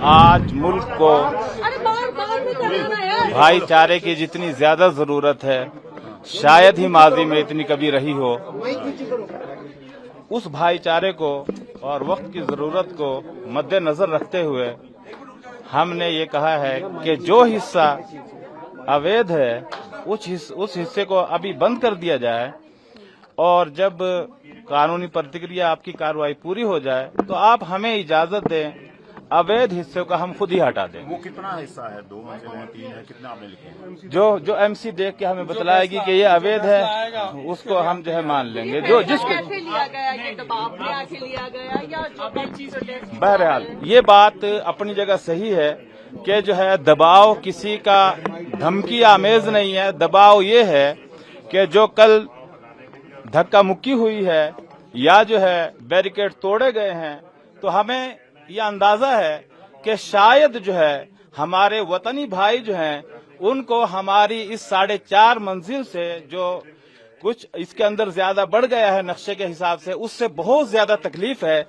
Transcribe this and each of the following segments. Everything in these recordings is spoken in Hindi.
आज मुल्क को भाईचारे की जितनी ज्यादा जरूरत है, शायद ही माजी में इतनी कभी रही हो, उस भाईचारे को और वक्त की जरूरत को मद्देनजर रखते हुए हमने ये कहा है कि जो हिस्सा अवैध है उस हिस्से को अभी बंद कर दिया जाए, और जब कानूनी प्रतिक्रिया आपकी कार्रवाई पूरी हो जाए तो आप हमें इजाजत दें, अवैध हिस्से को हम खुद ही हटा दें। वो कितना हिस्सा है? 2 मंजिल है, 3 है, कितना आपने लिखे हैं? जो एमसी देख के हमें बतलाएगी कि ये अवैध है, उसको हम जो है मान लेंगे। जो जिसको लिया गया, ये दबाव में आके लिया गया या जो चीज। बहरहाल ये बात अपनी जगह सही है कि जो है दबाव किसी का धमकी आमेज नहीं है। दबाव ये है कि जो कल धक्का मुक्की हुई है या जो है बैरिकेड तोड़े गए हैं, तो हमें ये अंदाजा है कि शायद जो है हमारे वतनी भाई जो हैं उनको हमारी इस 4.5 मंजिल से जो कुछ इसके अंदर ज्यादा बढ़ गया है नक्शे के हिसाब से, उससे बहुत ज्यादा तकलीफ है।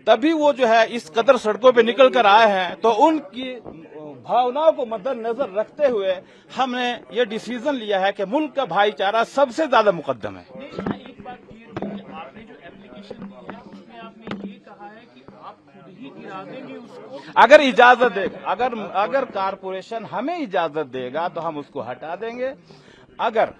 तभी वो जो है इस कदर सड़कों पे निकल कर आए हैं। तो उनकी भावनाओं को मद्देनजर रखते हुए हमने ये डिसीजन लिया है कि मुल्क का भाईचारा सबसे ज्यादा मुकद्दम है। एक बात क्लियर की कि आपने जो एप्लीकेशन दी है उसमें आपने ये कहा है कि आप खुद ही गिरा देंगे उसको, अगर इजाजत देगा, अगर कारपोरेशन हमें इजाजत देगा तो हम उसको हटा देंगे। अगर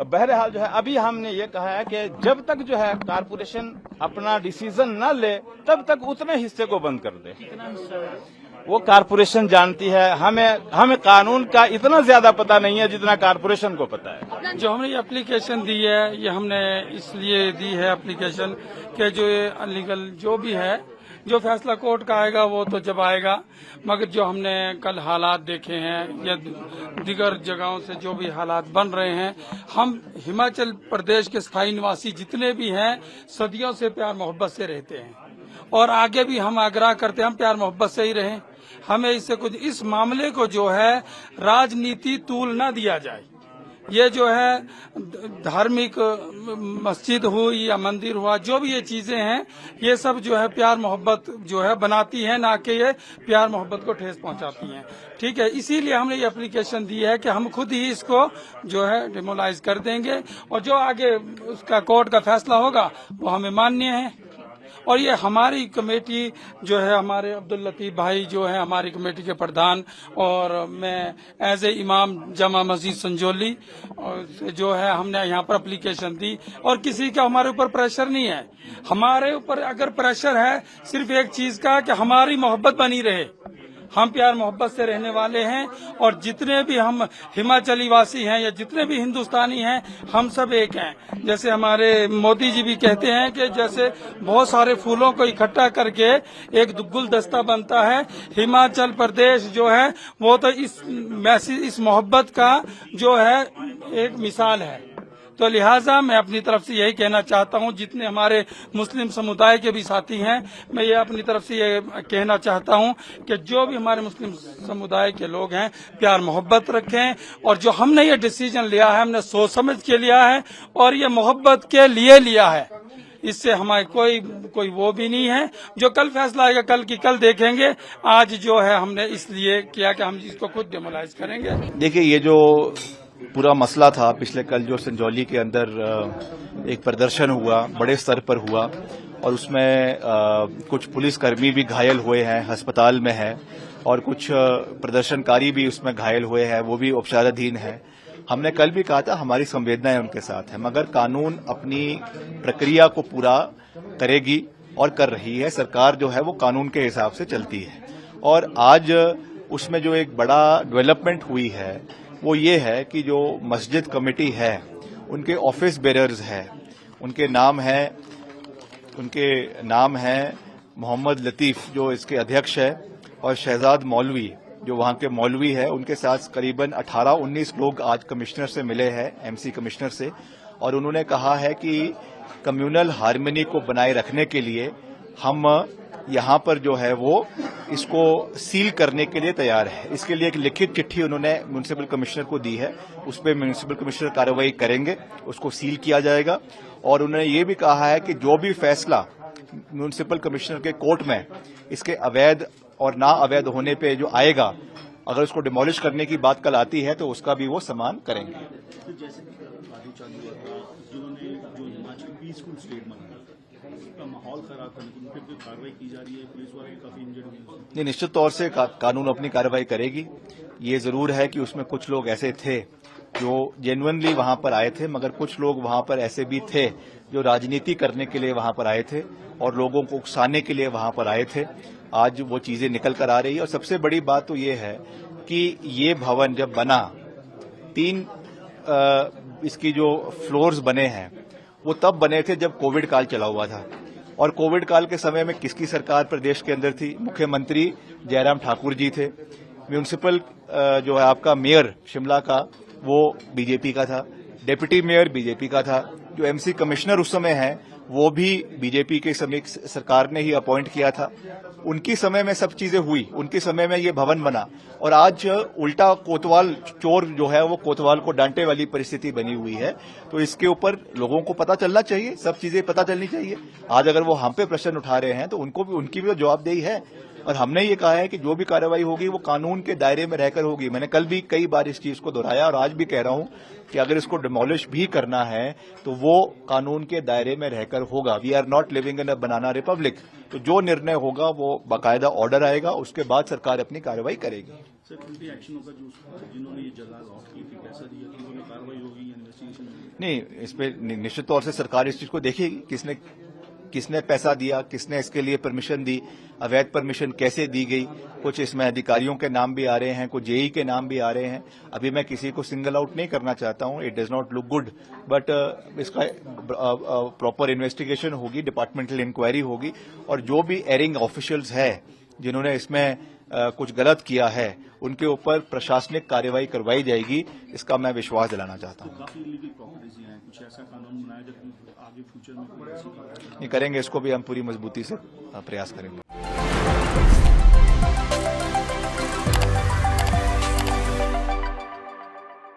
बहरहाल जो है अभी हमने ये कहा है कि जब तक जो है कारपोरेशन अपना डिसीजन न ले तब तक उतने हिस्से को बंद कर दे। कितना हिस्सा है वो कारपोरेशन जानती है। हमें कानून का इतना ज्यादा पता नहीं है जितना कारपोरेशन को पता है। जो हमने ये एप्लीकेशन दी है, ये हमने इसलिए दी है एप्लीकेशन कि जो ये अनलीगल जो भी है, जो फैसला कोर्ट का आएगा वो तो जब आएगा, मगर जो हमने कल हालात देखे हैं या दीगर जगहों से जो भी हालात बन रहे हैं, हम हिमाचल प्रदेश के स्थायी निवासी जितने भी हैं सदियों से प्यार मोहब्बत से रहते हैं और आगे भी हम आग्रह करते हैं हम प्यार मोहब्बत से ही रहें। हमें इससे कुछ इस मामले को जो है राजनीति तूल न दिया जाए। ये जो है धार्मिक मस्जिद हुई या मंदिर हुआ, जो भी ये चीजें हैं, ये सब जो है प्यार मोहब्बत जो है बनाती हैं, ना कि ये प्यार मोहब्बत को ठेस पहुंचाती हैं। ठीक है, इसीलिए हमने ये एप्लीकेशन दी है कि हम खुद ही इसको जो है डिमोलाइज कर देंगे और जो आगे उसका कोर्ट का फैसला होगा वो हमें मान्य है। और ये हमारी कमेटी जो है, हमारे अब्दुल लतीफ भाई जो है हमारी कमेटी के प्रधान, और मैं एज ए इमाम जमा मस्जिद संजौली जो है हमने यहाँ पर एप्लीकेशन दी। और किसी का हमारे ऊपर प्रेशर नहीं है। हमारे ऊपर अगर प्रेशर है सिर्फ एक चीज का कि हमारी मोहब्बत बनी रहे। हम प्यार मोहब्बत से रहने वाले हैं और जितने भी हम हिमाचली वासी हैं या जितने भी हिंदुस्तानी हैं, हम सब एक हैं। जैसे हमारे मोदी जी भी कहते हैं कि जैसे बहुत सारे फूलों को इकट्ठा करके एक गुलदस्ता बनता है, हिमाचल प्रदेश जो है वो तो इस मोहब्बत का जो है एक मिसाल है। तो लिहाजा मैं अपनी तरफ से यही कहना चाहता हूं, जितने हमारे मुस्लिम समुदाय के भी साथी हैं, मैं ये अपनी तरफ से ये कहना चाहता हूं कि जो भी हमारे मुस्लिम समुदाय के लोग हैं प्यार मोहब्बत रखें। और जो हमने ये डिसीजन लिया है हमने सोच समझ के लिया है और ये मोहब्बत के लिए लिया है। इससे हमारे कोई वो भी नहीं है। जो कल फैसला आएगा कल की कल देखेंगे। आज जो है हमने इसलिए किया कि हम इसको खुद डिमोलाइज करेंगे। देखिए, ये जो पूरा मसला था पिछले कल जो संजौली के अंदर एक प्रदर्शन हुआ, बड़े स्तर पर हुआ, और उसमें कुछ पुलिसकर्मी भी घायल हुए हैं, अस्पताल में है, और कुछ प्रदर्शनकारी भी उसमें घायल हुए हैं, वो भी उपचाराधीन है। हमने कल भी कहा था हमारी संवेदनाएं उनके साथ है, मगर कानून अपनी प्रक्रिया को पूरा करेगी और कर रही है। सरकार जो है वो कानून के हिसाब से चलती है। और आज उसमें जो एक बड़ा डेवलपमेंट हुई है वो ये है कि जो मस्जिद कमेटी है उनके ऑफिस बेरर्स हैं, उनके नाम है मोहम्मद लतीफ जो इसके अध्यक्ष है, और शहजाद मौलवी जो वहां के मौलवी है। उनके साथ करीबन 18-19 लोग आज कमिश्नर से मिले हैं, एमसी कमिश्नर से, और उन्होंने कहा है कि कम्युनल हार्मनी को बनाए रखने के लिए हम यहाँ पर जो है वो इसको सील करने के लिए तैयार है। इसके लिए एक लिखित चिट्ठी उन्होंने म्युनिसिपल कमिश्नर को दी है, उस पर म्युनिसिपल कमिश्नर कार्रवाई करेंगे, उसको सील किया जाएगा। और उन्होंने ये भी कहा है कि जो भी फैसला म्युनिसिपल कमिश्नर के कोर्ट में इसके अवैध और ना अवैध होने पे जो आएगा, अगर उसको डिमोलिश करने की बात कल आती है तो उसका भी वो सम्मान करेंगे। जैसे कि लालू चालू हुआ था, जिन्होंने जो हिमाचल पीसफुल स्टेट माना उसका माहौल खराब करने की उन पर कार्रवाई की जा रही है, पुलिस वाले भी काफी इंजर्ड हुए। नहीं, निश्चित तौर से कानून अपनी कार्रवाई करेगी। ये जरूर है कि उसमें कुछ लोग ऐसे थे जो जेन्युइनली वहां पर आए थे, मगर कुछ लोग वहां पर ऐसे भी थे जो राजनीति करने के लिए वहां पर आए थे और लोगों को उकसाने के लिए वहां पर आए थे। आज वो चीजें निकल कर आ रही है और सबसे बड़ी बात तो ये है कि ये भवन जब बना, 3 इसकी जो फ्लोर्स बने हैं वो तब बने थे जब कोविड काल चला हुआ था, और कोविड काल के समय में किसकी सरकार प्रदेश के अंदर थी? मुख्यमंत्री जयराम ठाकुर जी थे। म्यूनिसिपल जो है आपका मेयर शिमला का वो बीजेपी का था, डिप्टी मेयर बीजेपी का था, जो एमसी कमिश्नर उस समय है वो भी बीजेपी के समय सरकार ने ही अपॉइंट किया था। उनकी समय में सब चीजें हुई, उनके समय में ये भवन बना, और आज उल्टा कोतवाल चोर जो है वो कोतवाल को डांटे वाली परिस्थिति बनी हुई है। तो इसके ऊपर लोगों को पता चलना चाहिए, सब चीजें पता चलनी चाहिए। आज अगर वो हम पे प्रश्न उठा रहे हैं तो उनको भी, उनकी भी तो जवाबदेही है, और हमने ये कहा है कि जो भी कार्रवाई होगी वो कानून के दायरे में रहकर होगी। मैंने कल भी कई बार इस चीज को दोहराया और आज भी कह रहा हूं कि अगर इसको डिमोलिश भी करना है तो वो कानून के दायरे में रहकर होगा। We are not living in a banana republic. तो जो निर्णय होगा वो बाकायदा ऑर्डर आएगा, उसके बाद सरकार अपनी कार्रवाई करेगी। सर, कोई एक्शन होगा जो जिन्होंने ये जगह लॉट की थी, कैसा दिया, उन्होंने कार्रवाई होगी, इन्वेस्टिगेशन होगी? नहीं, इस पे निश्चित तौर से सरकार इस चीज को देखेगी, किसने पैसा दिया, किसने इसके लिए परमिशन दी, अवैध परमिशन कैसे दी गई। कुछ इसमें अधिकारियों के नाम भी आ रहे हैं, कुछ जेई के नाम भी आ रहे हैं। अभी मैं किसी को सिंगल आउट नहीं करना चाहता हूं, it does not look good, but इसका प्रॉपर इन्वेस्टिगेशन होगी, डिपार्टमेंटल इंक्वायरी होगी, और जो भी एरिंग ऑफिशियल्स है जिन्होंने इसमें कुछ गलत किया है उनके ऊपर प्रशासनिक कार्यवाही करवाई जाएगी, इसका मैं विश्वास दिलाना चाहता हूं। काफी इलीगल प्रॉपर्टीज हैं, कुछ ऐसा कानून बनाया जब आगे फ्यूचर में कोई ऐसी नहीं करेंगे, इसको भी हम पूरी मजबूती से प्रयास करेंगे।